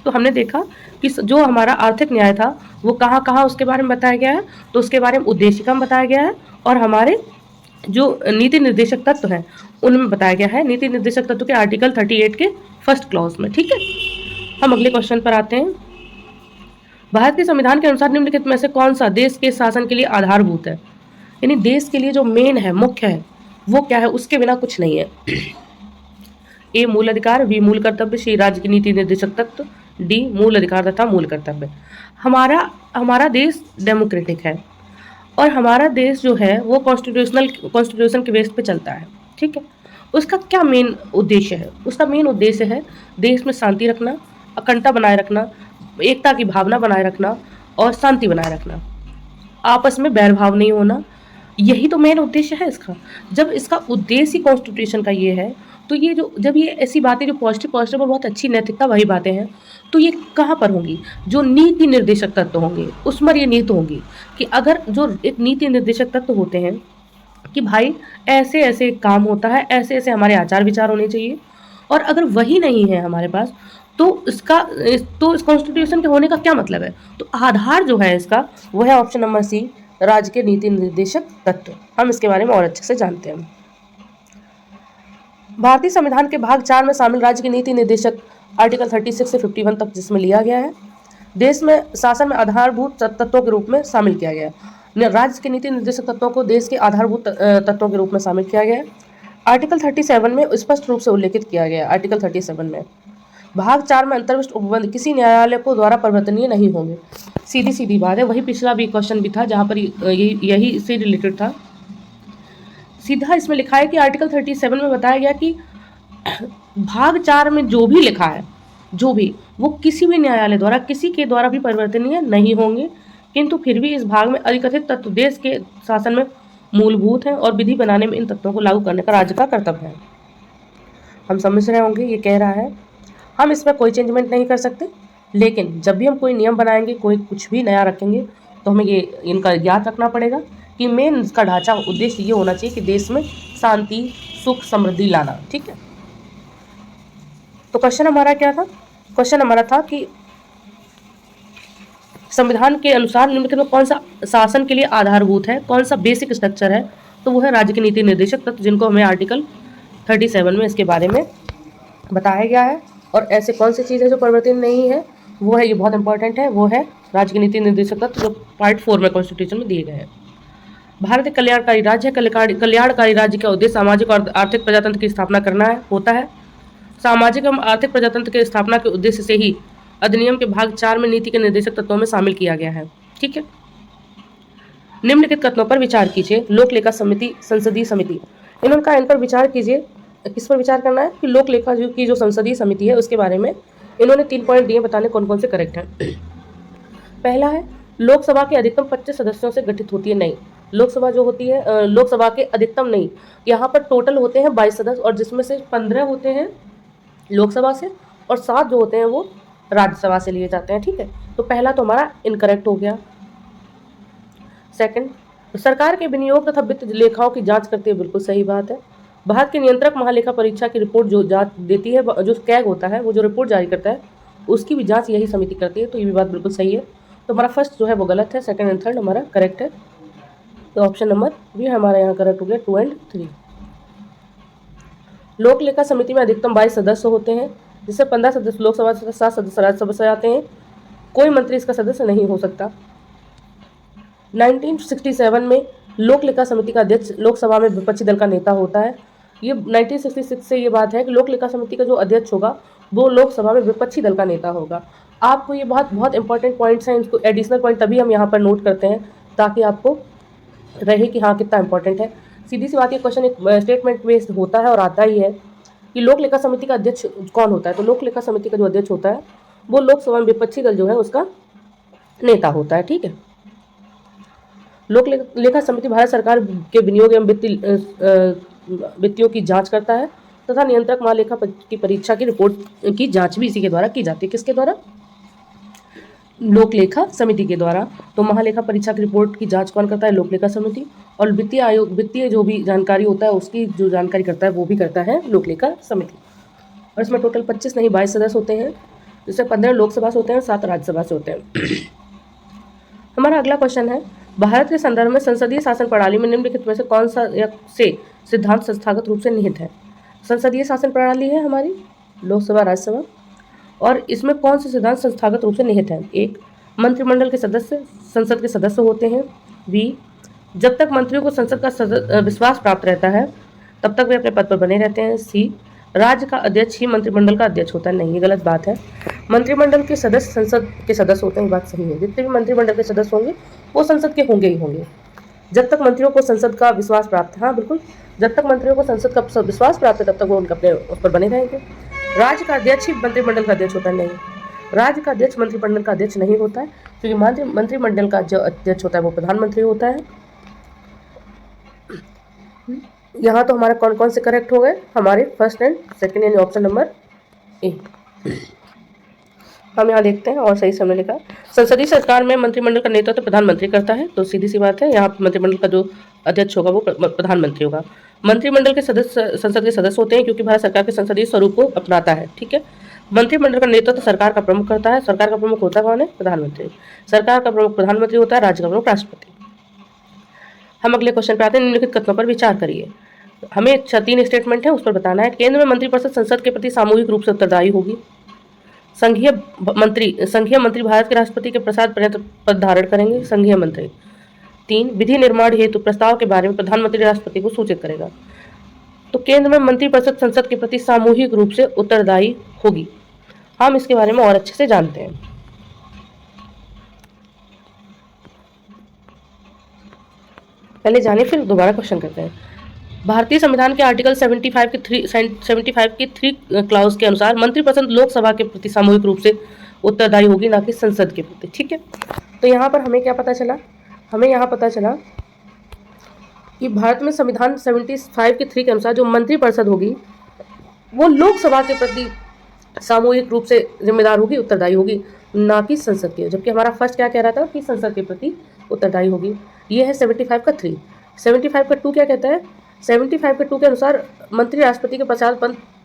तो हमने देखा कि जो हमारा आर्थिक न्याय था वो कहाँ कहाँ उसके बारे में बताया गया है, तो उसके बारे में उद्देशिका में बताया गया है और हमारे जो नीति निर्देशक तत्व हैं उनमें बताया गया है नीति निर्देशक तत्व के आर्टिकल 38 के फर्स्ट क्लॉज में। ठीक है, हम अगले क्वेश्चन पर आते हैं। भारत के संविधान के अनुसार निम्नलिखित में से कौन सा देश के शासन के लिए आधारभूत है? यानी देश के लिए जो मेन है, मुख्य है, वो क्या है, उसके बिना कुछ नहीं है। ए मूल अधिकार, बी मूल कर्तव्य, सी राज्य की नीति निर्देशक तत्व, डी मूल अधिकार तथा मूल कर्तव्य। हमारा देश डेमोक्रेटिक है और हमारा देश जो है वो कॉन्स्टिट्यूशन के बेस पे चलता है। ठीक है, उसका क्या मेन उद्देश्य है? उसका मेन उद्देश्य है देश में शांति रखना, अखंडता बनाए रखना, एकता की भावना बनाए रखना और शांति बनाए रखना, आपस में बैरभाव नहीं होना। यही तो मेन उद्देश्य है इसका। जब इसका उद्देश्य ही कॉन्स्टिट्यूशन का ये है, तो ये जो जब ये ऐसी बातें जो पॉजिटिव और बहुत अच्छी नैतिकता वाली बातें हैं, तो ये कहाँ पर होंगी? जो नीति निर्देशक तत्व होंगे उसमें ये निहित होंगी कि अगर जो एक नीति निर्देशक तत्व होते हैं कि भाई ऐसे ऐसे काम होता है, ऐसे ऐसे हमारे आचार विचार होने चाहिए, और अगर वही नहीं है हमारे पास तो इस कॉन्स्टिट्यूशन के होने का क्या मतलब है? तो आधार जो है इसका वो है ऑप्शन नंबर सी, राज्य के नीति निर्देशक तत्व। हम इसके बारे में और अच्छे से जानते हैं। भारतीय संविधान के भाग 4 में शामिल राज्य की नीति निर्देशक आर्टिकल 36 से 51 तक जिसमें लिया गया है, देश में शासन में आधारभूत तत्वों के रूप में शामिल किया गया है। राज्य के नीति निर्देशक तत्वों को देश के आधारभूत तत्वों के रूप में शामिल किया गया है। आर्टिकल 37 में स्पष्ट रूप से उल्लेखित किया गया है। आर्टिकल 37 में भाग 4 में अंतर्विष्ट उपबंध किसी न्यायालय को द्वारा परिवर्तनीय नहीं होंगे। सीधी सीधी बात है, वही पिछला भी क्वेश्चन भी था जहाँ पर यही इससे रिलेटेड था। सीधा इसमें लिखा है कि आर्टिकल 37 में बताया गया कि भाग 4 में जो भी लिखा है, जो भी, वो किसी भी न्यायालय द्वारा किसी के द्वारा भी परिवर्तनीय नहीं होंगे, किंतु फिर भी इस भाग में अधिकथित तत्व देश के शासन में मूलभूत हैं और विधि बनाने में इन तत्वों को लागू करने का राज्य का कर्तव्य है। हम समझ रहे होंगे ये कह रहा है हम इसमें कोई चेंजमेंट नहीं कर सकते, लेकिन जब भी हम कोई नियम बनाएंगे, कोई कुछ भी नया रखेंगे, तो हमें ये इनका याद रखना पड़ेगा कि मेन इसका ढांचा उद्देश्य ये होना चाहिए कि देश में शांति, सुख, समृद्धि लाना। ठीक है, तो क्वेश्चन हमारा क्या था? क्वेश्चन हमारा था कि संविधान के अनुसार निम्नलिखित में कौन सा शासन के लिए आधारभूत है, कौन सा बेसिक स्ट्रक्चर है? तो वो है राज्य के नीति निर्देशक तत्व, जिनको हमें आर्टिकल 37 में इसके बारे में बताया गया है। और ऐसे कौन सी चीज़ है जो परिवर्तनीय नहीं है, वो है, ये बहुत इंपॉर्टेंट है, वो है राज्य के नीति निर्देशक तत्व जो पार्ट 4 में कॉन्स्टिट्यूशन में दिए गए हैं। भारत एक कल्याणकारी राज्य है। कल्याणकारी राज्य का उद्देश्य सामाजिक और आर्थिक प्रजातंत्र की स्थापना करना होता है। सामाजिक एवं आर्थिक प्रजातंत्र की स्थापना के उद्देश्य से ही अधिनियम के भाग 4 में नीति के निर्देशक तत्वों में शामिल किया गया है। ठीक है, निम्नलिखित कथनों पर विचार कीजिए। लोक लेखा समिति, संसदीय समिति, इन पर विचार कीजिए। किस पर विचार करना है कि लोक लेखा की जो संसदीय समिति है उसके बारे में इन्होंने 3 पॉइंट दिए, बताने कौन कौन से करेक्ट हैं। पहला है लोकसभा के अधिकतम 25 सदस्यों से गठित होती है। नहीं, लोकसभा जो होती है, लोकसभा के अधिकतम नहीं, यहाँ पर टोटल होते हैं 22 सदस्य, और जिसमें से 15 होते हैं लोकसभा से और 7 जो होते हैं वो राज्यसभा से लिए जाते हैं। ठीक है, तो पहला तो हमारा इनकरेक्ट हो गया। सेकंड, सरकार के विनियोग तथा वित्त लेखाओं की जांच करती है, बिल्कुल सही बात है। भारत के नियंत्रक महालेखा परीक्षा की रिपोर्ट जो जांच देती है, जो कैग होता है, वो जो रिपोर्ट जारी करता है उसकी भी जांच यही समिति करती है, तो ये भी बात बिल्कुल सही है। तो हमारा फर्स्ट जो है वो गलत है, सेकंड एंड थर्ड हमारा करेक्ट है। तो ऑप्शन नंबर भी हमारा यहाँ करेक्ट हो गया, 2 और 3। लोक लेखा समिति में अधिकतम 22 सदस्य होते हैं, जिससे 15 सदस्य लोकसभा से, 7 सदस्य राज्यसभा से आते हैं। कोई मंत्री इसका सदस्य नहीं हो सकता। 1967 में लोक लेखा समिति का अध्यक्ष लोकसभा में विपक्षी दल का नेता होता है। ये 1966 से ये बात है कि लोक लेखा समिति का जो अध्यक्ष होगा वो लोकसभा में विपक्षी दल का नेता होगा। आपको ये बहुत इंपॉर्टेंट पॉइंट्स हैं, इसको एडिशनल पॉइंट तभी हम यहाँ पर नोट करते हैं ताकि आपको रहे कि हाँ कितना इंपॉर्टेंट है। सीधी सी बात, ये क्वेश्चन एक स्टेटमेंट बेस्ड होता है और आता ही है कि लोक लेखा समिति का अध्यक्ष कौन होता है। तो लोक लेखा समिति का जो अध्यक्ष होता है वो लोकसभा में विपक्षी दल जो है उसका नेता होता है। ठीक है, लोक लेखा समिति भारत सरकार के विनियोग एवं वित्तियों की जांच करता है तथा नियंत्रक महालेखा की परीक्षा की रिपोर्ट की जांच भी इसी के द्वारा की जाती है। किसके द्वारा? लोक लेखा समिति के द्वारा। तो महालेखा परीक्षा की रिपोर्ट की जांच कौन करता है? लोक लेखा समिति। और वित्तीय आयोग, वित्तीय जो भी जानकारी होता है उसकी जो जानकारी करता है वो भी करता है लोक लेखा समिति। और इसमें टोटल 25 नहीं 22 सदस्य होते हैं, जिससे 15 लोकसभा से होते हैं, 7 राज्यसभा से होते हैं। हमारा अगला क्वेश्चन है भारत के संदर्भ में संसदीय शासन प्रणाली में निम्नलिखित में से कौन सा या से सिद्धांत संस्थागत रूप से निहित है? संसदीय शासन प्रणाली है हमारी, लोकसभा राज्यसभा, और इसमें कौन से सिद्धांत संस्थागत रूप से निहित है? एक, मंत्रिमंडल के सदस्य संसद के सदस्य होते हैं। बी, जब तक मंत्रियों को संसद का विश्वास प्राप्त रहता है तब तक वे अपने पद पर बने रहते हैं। सी, राज्य का अध्यक्ष ही मंत्रिमंडल का अध्यक्ष होता है। नहीं, ये गलत बात है। मंत्रिमंडल के सदस्य संसद के सदस्य होते हैं, ये बात सही है। जितने भी मंत्रिमंडल के सदस्य होंगे वो संसद के होंगे ही होंगे, जब तक मंत्रियों को संसद का विश्वास प्राप्त है। हाँ बिल्कुल, जब तक मंत्रियों को संसद का विश्वास प्राप्त है तब तक वो उनके अपने उस पर बने रहेंगे। राज्य का अध्यक्ष ही मंत्रिमंडल का अध्यक्ष होता है। नहीं, राज्य का अध्यक्ष मंत्रिमंडल का अध्यक्ष नहीं होता है, क्योंकि मंत्रिमंडल का जो अध्यक्ष होता है वो प्रधानमंत्री होता है। यहाँ तो हमारे कौन कौन से करेक्ट हो गए? हमारे फर्स्ट एंड सेकंड, यानी ऑप्शन नंबर ए। हम यहाँ देखते हैं और सही समय लिखा। संसदीय सरकार में मंत्रिमंडल का नेतृत्व प्रधानमंत्री करता है, तो सीधी सी बात है, यहाँ मंत्रिमंडल का जो अध्यक्ष होगा वो प्रधानमंत्री होगा। मंत्रिमंडल के सदस्य संसद के सदस्य होते हैं क्योंकि भारत सरकार के संसदीय स्वरूप को अपनाता है। ठीक है। मंत्रिमंडल का नेतृत्व सरकार का प्रमुख करता है। सरकार का प्रमुख होता कौन है? प्रधानमंत्री। सरकार का प्रमुख प्रधानमंत्री होता है, राज्य का प्रमुख राष्ट्रपति। हम अगले क्वेश्चन पे आते हैं। निम्नलिखित कथनों पर विचार करिए। हमें 3 स्टेटमेंट है, उस पर बताना है। केंद्र में मंत्रिपरिषद संसद के प्रति सामूहिक रूप से उत्तरदायी होगी। संघीय मंत्री भारत के राष्ट्रपति के प्रसाद पर्यंत पद धारण करेंगे। संघीय मंत्री। 3, विधि निर्माण हेतु प्रस्ताव के बारे में प्रधानमंत्री राष्ट्रपति को सूचित करेगा। तो केंद्र में मंत्रिपरिषद संसद के प्रति सामूहिक रूप से उत्तरदायी होगी। हम इसके बारे में और अच्छे से जानते हैं। पहले जाने फिर दोबारा क्वेश्चन करते हैं। भारतीय संविधान के आर्टिकल 75 के 3 क्लाउज के अनुसार मंत्रिपरिषद लोकसभा के प्रति सामूहिक रूप से उत्तरदायी होगी, ना कि संसद के प्रति। ठीक है। तो यहाँ पर हमें क्या पता चला? हमें यहाँ पता चला कि भारत में संविधान 75 के 3 के अनुसार जो मंत्रिपरिषद होगी वो लोकसभा के प्रति सामूहिक रूप से जिम्मेदार होगी, उत्तरदायी होगी, ना कि संसद के। जबकि हमारा फर्स्ट क्या कह रहा था कि संसद के प्रति उत्तरदायी होगी। ये है 75 का 3। 75 का 2 क्या कहता है? 75 के 2 के अनुसार मंत्री राष्ट्रपति के प्रसाद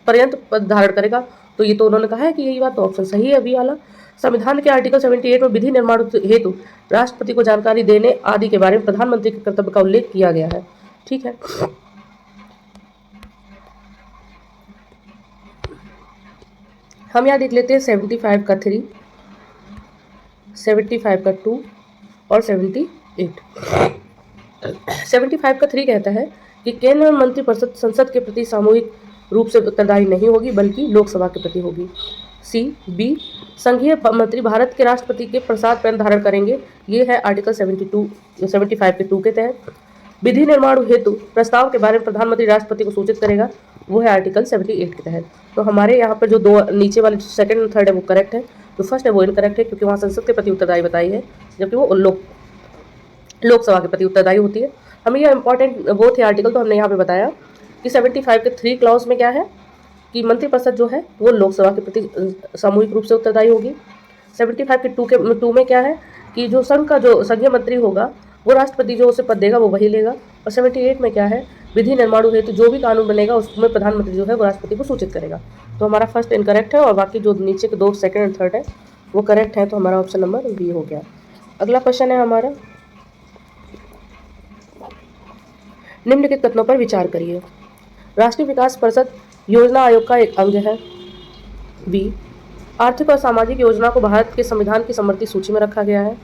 पर्यंत पद धारण करेगा। तो ये तो उन्होंने कहा है कि यही बात, तो ऑप्शन सही है अभी वाला। संविधान के आर्टिकल 78 में विधि निर्माण हेतु राष्ट्रपति को जानकारी देने आदि के बारे में प्रधानमंत्री के कर्तव्य का उल्लेख किया गया है। ठीक है। हम यहाँ देख लेते हैं 75 का 3, 75 का 2 और 78। 75 का 3 कहता है कि केंद्र में मंत्रिपरिषद संसद के प्रति सामूहिक रूप से उत्तरदायी नहीं होगी, बल्कि लोकसभा के प्रति होगी। सी, बी, संघीय मंत्री भारत के राष्ट्रपति के प्रसाद पेन धारण करेंगे। ये है आर्टिकल 75 के 2 के तहत। विधि निर्माण हेतु प्रस्ताव के बारे में प्रधानमंत्री राष्ट्रपति को सूचित करेगा, वो है आर्टिकल 78 के तहत। तो हमारे यहाँ पर जो 2 नीचे वाले सेकंड और थर्ड है वो करेक्ट है, जो फर्स्ट है वो इनकरेक्ट है, क्योंकि वहाँ संसद के प्रति उत्तरदायी बताई है, जबकि वो लोकसभा के प्रति उत्तरदायी होती है। हमें यह इंपॉर्टेंट वो थे आर्टिकल, तो हमने यहाँ पे बताया कि 75 के 3 क्लाउज में क्या है कि मंत्रिपरिषद जो है वो लोकसभा के प्रति सामूहिक रूप से उत्तरदायी होगी। 75 के 2 में क्या है कि जो संघ का जो संघीय मंत्री होगा वो राष्ट्रपति जो उसे पद देगा वो वही लेगा। और 78 में क्या है, विधि निर्माण हेतु जो भी कानून बनेगा उसमें प्रधानमंत्री जो है वो राष्ट्रपति को सूचित करेगा। तो हमारा फर्स्ट इनकरेक्ट है और बाकी जो नीचे के 2 सेकंड और थर्ड है वो करेक्ट है। तो हमारा ऑप्शन नंबर बी हो गया। अगला क्वेश्चन है हमारा, निम्नलिखित कथनों पर विचार करिए। राष्ट्रीय विकास परिषद योजना आयोग का एक अंग है। बी, आर्थिक और सामाजिक योजना को भारत के संविधान की समवर्ती सूची में रखा गया है।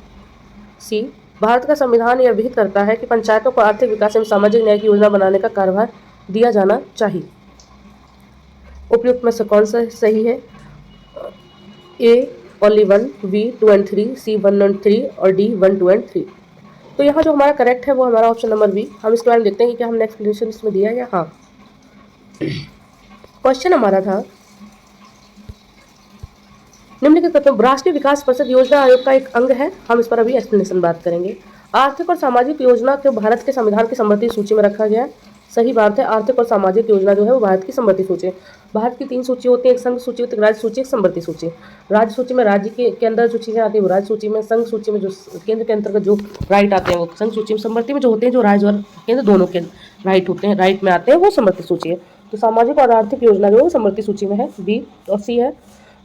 सी, भारत का संविधान यह विहित करता है कि पंचायतों को आर्थिक विकास एवं सामाजिक न्याय की योजना बनाने का कार्यभार दिया जाना चाहिए। उपयुक्त में से कौन सा सही है? A only 1, B 2 and 3, C 1 and 3 और डी 1, 2 and 3। तो यहाँ जो हमारा करेक्ट है वो हमारा ऑप्शन नंबर बी। हम इसके बारे में देखते हैं कि क्या हमने एक्सप्लेनेशन इसमें दिया है या हाँ। क्वेश्चन हमारा था, निम्नलिखित कथनों, राष्ट्रीय विकास परिषद योजना आयोग का एक अंग है। हम इस पर अभी एक्सप्लेनेशन बात करेंगे। आर्थिक और सामाजिक योजना को भारत के संविधान की समवर्ती सूची में रखा गया है। सही बात है, आर्थिक और सामाजिक योजना जो है वो भारत की समवर्ती सूची है। भारत की 3 सूची होती है, एक संघ सूची होती है, एक राज्य सूची, एक समवर्ती सूची। राज्य सूची में राज्य के अंदर जो चीज़ें आती है वो राज्य सूची में, संघ सूची में जो केंद्र के अंतर्गत जो राइट आते हैं वो संघ सूची में, समवर्ती में जो होते हैं जो राज्य और केंद्र दोनों के राइट होते हैं, राइट में आते हैं वो समवर्ती सूची है। तो सामाजिक और आर्थिक योजना जो है समवर्ती सूची में है, बी और सी है।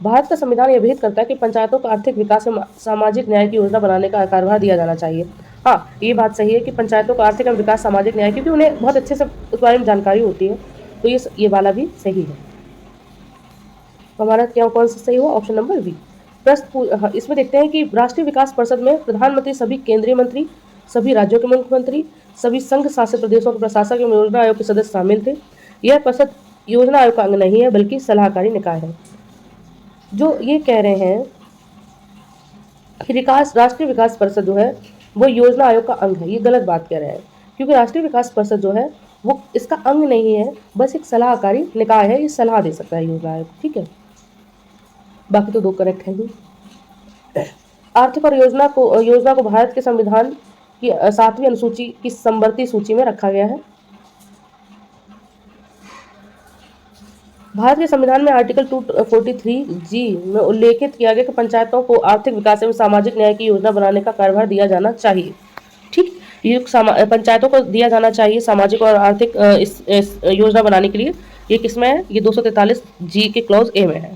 भारत का संविधान यह विहित करता है कि पंचायतों को आर्थिक विकास एवं सामाजिक न्याय की योजना बनाने का कार्यभार दिया जाना चाहिए। हाँ, ये बात सही है कि पंचायतों का आर्थिक एवं विकास सामाजिक न्याय, क्योंकि उन्हें बहुत अच्छे से उस बारे में जानकारी होती है, तो ये वाला भी सही है। तो हमारा क्या कौन सा सही हुआ? Option number B. हाँ, इसमें देखते हैं कि राष्ट्रीय विकास परिषद में प्रधानमंत्री, सभी केंद्रीय मंत्री, सभी राज्यों के मुख्यमंत्री, सभी संघ शासित प्रदेशों के प्रशासक एवं योजना आयोग के सदस्य शामिल थे। यह परिषद योजना आयोग का अंग नहीं है बल्कि सलाहकारी निकाय है। जो ये कह रहे हैं कि राष्ट्रीय विकास परिषद जो है वो योजना आयोग का अंग है, ये गलत बात कह रहे हैं, क्योंकि राष्ट्रीय विकास परिषद जो है वो इसका अंग नहीं है, बस एक सलाहकारी निकाय है, ये सलाह दे सकता है योजना आयोग। ठीक है, बाकी तो 2 करेक्ट है ही। आर्थिक और योजना को भारत के संविधान की 7वीं अनुसूची की समवर्ती सूची में रखा गया है। भारत के संविधान में आर्टिकल 243G में उल्लेखित किया गया कि पंचायतों को आर्थिक विकास एवं सामाजिक न्याय की योजना बनाने का कार्यभार दिया जाना चाहिए। ठीक, ये पंचायतों को दिया जाना चाहिए सामाजिक और आर्थिक इस योजना बनाने के लिए। ये किसमें है? ये 243G के क्लॉज ए में है।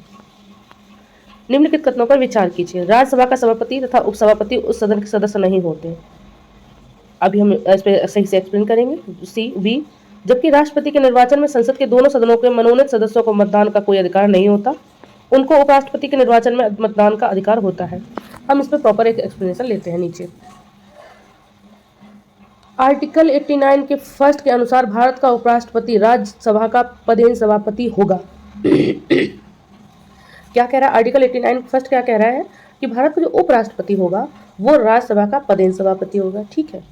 निम्नलिखित कथनों पर विचार कीजिए। राज्यसभा का सभापति तथा उपसभापति उस सदन के सदस्य नहीं होते। अभी हम इस पे सही से एक्सप्लेन करेंगे। सी बी, जबकि राष्ट्रपति के निर्वाचन में संसद के दोनों सदनों के मनोनीत सदस्यों को मतदान का कोई अधिकार नहीं होता, उनको उपराष्ट्रपति के निर्वाचन में मतदान का अधिकार होता है। हम इस पर प्रॉपर एक एक्सप्लेनेशन लेते हैं नीचे। आर्टिकल 89 के फर्स्ट के अनुसार भारत का उपराष्ट्रपति राज्यसभा का पदेन सभापति होगा। क्या कह रहा है आर्टिकल 89 फर्स्ट? क्या कह रहा है कि भारत का जो उपराष्ट्रपति होगा वो राज्यसभा का पदेन सभापति होगा। ठीक है,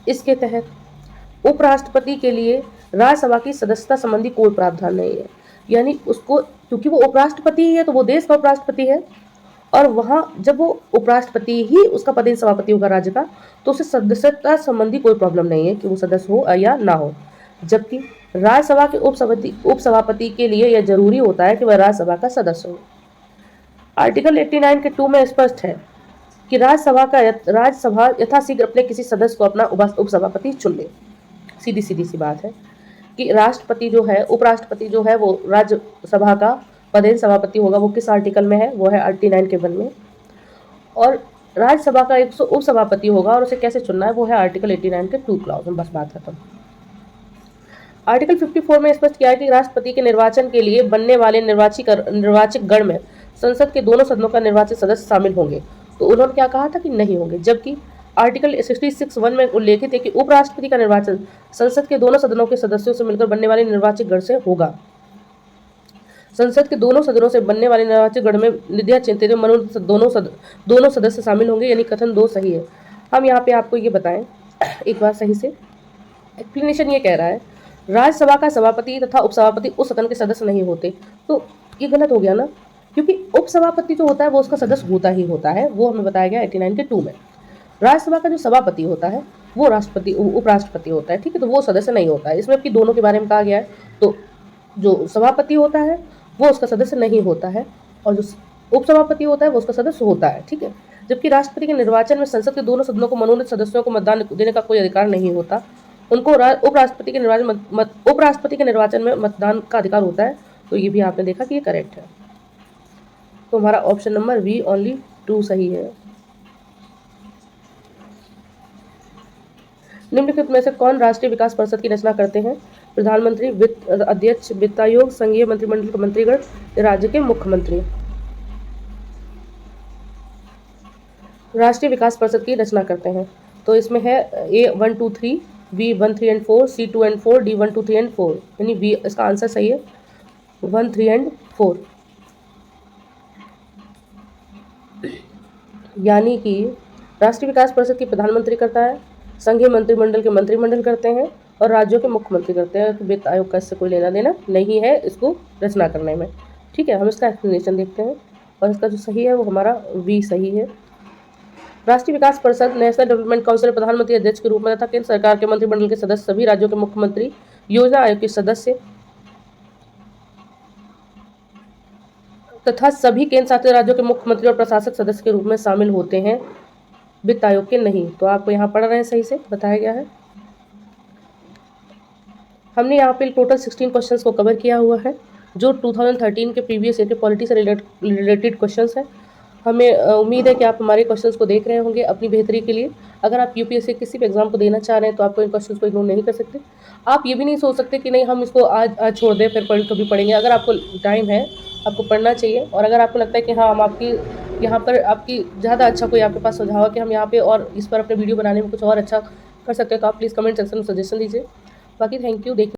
इसके तहत उपराष्ट्रपति के लिए राज्यसभा की सदस्यता संबंधी कोई प्रावधान नहीं है, यानी उसको, क्योंकि वो उपराष्ट्रपति ही है तो वो देश का उपराष्ट्रपति है, और वहां जब वो उपराष्ट्रपति ही उसका पदेन सभापति होगा राज्य का, तो उसे सदस्यता संबंधी कोई प्रॉब्लम नहीं है कि वो सदस्य हो या ना हो। जबकि राज्यसभा के उपसभापति के लिए यह जरूरी होता है कि वह राज्यसभा का सदस्य हो। आर्टिकल 89 के 2 में स्पष्ट है कि राज्यसभा यथाशीघ्र अपने किसी सदस्य को अपना उपसभापति चुन ले। सीधी सी बात है कि राष्ट्रपति जो है, उपराष्ट्रपति जो है, वो राज्यसभा का पदेन सभापति होगा। वो किस आर्टिकल में है? वो है 89 के 1 में। और राज्यसभा का एक उपसभापति होगा, और उसे कैसे चुनना है? वो है आर्टिकल 89 के 2 क्लॉज में। बस बात खत्म। आर्टिकल 54 में स्पष्ट किया है कि राष्ट्रपति के निर्वाचन के लिए बनने वाले निर्वाचित गण में संसद के दोनों सदनों का निर्वाचित सदस्य शामिल होंगे, तो उन्होंने क्या कहा था कि नहीं होंगे। जबकि आर्टिकल 66(1) में उल्लेखित है कि उपराष्ट्रपति का निर्वाचन संसद के दोनों सदनों के सदस्यों से मिलकर बनने वाले निर्वाचित गण से होगा। संसद के दोनों सदनों से बनने वाले निर्वाचित गण में निध्या चिंतित मनोनीत दोनों सदस्य शामिल होंगे, यानी कथन 2 सही है। हम यहाँ पे आपको ये बताएं एक बार सही से। एक्सप्लेनेशन ये कह रहा है राज्यसभा का सभापति तथा उपसभापति उस सदन के सदस्य नहीं होते, तो ये गलत हो गया ना, क्योंकि उपसभापति जो होता है वो उसका सदस्य होता ही होता है। वो हमें बताया गया 89 के 2 में। राज्यसभा का जो सभापति होता है वो उपराष्ट्रपति होता है। ठीक है, तो वो सदस्य नहीं होता है। इसमें आपकी दोनों के बारे में कहा गया है, तो जो सभापति होता है वो उसका सदस्य नहीं होता है, और जो उपसभापति होता है वो उसका सदस्य होता है। ठीक है, जबकि राष्ट्रपति के निर्वाचन में संसद के दोनों सदनों को मनोनीत सदस्यों को मतदान देने का कोई अधिकार नहीं होता, उनको उपराष्ट्रपति के निर्वाचन में मतदान का अधिकार होता है। तो ये भी आपने देखा कि ये करेक्ट है। तो हमारा ऑप्शन नंबर बी ओनली 2 सही है। निम्नलिखित में से कौन राष्ट्रीय विकास परिषद की रचना करते हैं? प्रधानमंत्री, वित्त अध्यक्ष, वित्त आयोग, संघीय मंत्रिमंडल के मंत्रीगण, राज्य के मुख्यमंत्री। राष्ट्रीय विकास परिषद की रचना करते हैं, तो इसमें है A1 2 3, B1 3 and 4, C2 and 4, D1 2 3 and 4, यानी बी इसका आंसर सही है 1 3 and 4। यानी कि राष्ट्रीय विकास परिषद की प्रधानमंत्री करता है, संघीय मंत्रिमंडल के मंत्रिमंडल करते हैं, और राज्यों के मुख्यमंत्री करते हैं। तो वित्त आयोग का इससे कोई लेना देना नहीं है इसको रचना करने में। ठीक है, हम इसका एक्सप्लेनेशन देखते हैं, और इसका जो सही है वो हमारा बी सही है। राष्ट्रीय विकास परिषद नेशनल डेवलपमेंट काउंसिल प्रधानमंत्री अध्यक्ष के रूप में तथा केंद्र सरकार के मंत्रिमंडल के सदस्य, सभी राज्यों के मुख्यमंत्री, योजना आयोग के सदस्य तथा सभी केंद्र शासित राज्यों के मुख्यमंत्री और प्रशासक सदस्य के रूप में शामिल होते हैं, वित्त आयोग के नहीं। तो आपको यहाँ पढ़ रहे हैं सही से बताया गया है। हमने यहाँ पे टोटल 16 क्वेश्चंस को कवर किया हुआ है, जो 2013 के प्रीवियस ईयर के पॉलिटी से रिलेटेड क्वेश्चंस हैं। हमें उम्मीद है कि आप हमारे क्वेश्चंस को देख रहे होंगे अपनी बेहतरी के लिए। अगर आप यूपीएससी किसी भी एग्ज़ाम को देना चाह रहे हैं तो आपको इन क्वेश्चंस को इग्नोर नहीं कर सकते। आप ये भी नहीं सोच सकते कि नहीं हम इसको आज छोड़ दें फिर कभी पढ़ेंगे। अगर आपको टाइम है, आपको पढ़ना चाहिए। और अगर आपको लगता है कि हाँ हम आपकी यहाँ पर आपकी ज़्यादा अच्छा कोई आपके पास सुझाव है कि हम यहाँ पे और इस पर अपने वीडियो बनाने में कुछ और अच्छा कर सकते हैं, तो आप प्लीज़ कमेंट सेक्शन में सजेशन दीजिए। बाकी थैंक यू। देखिए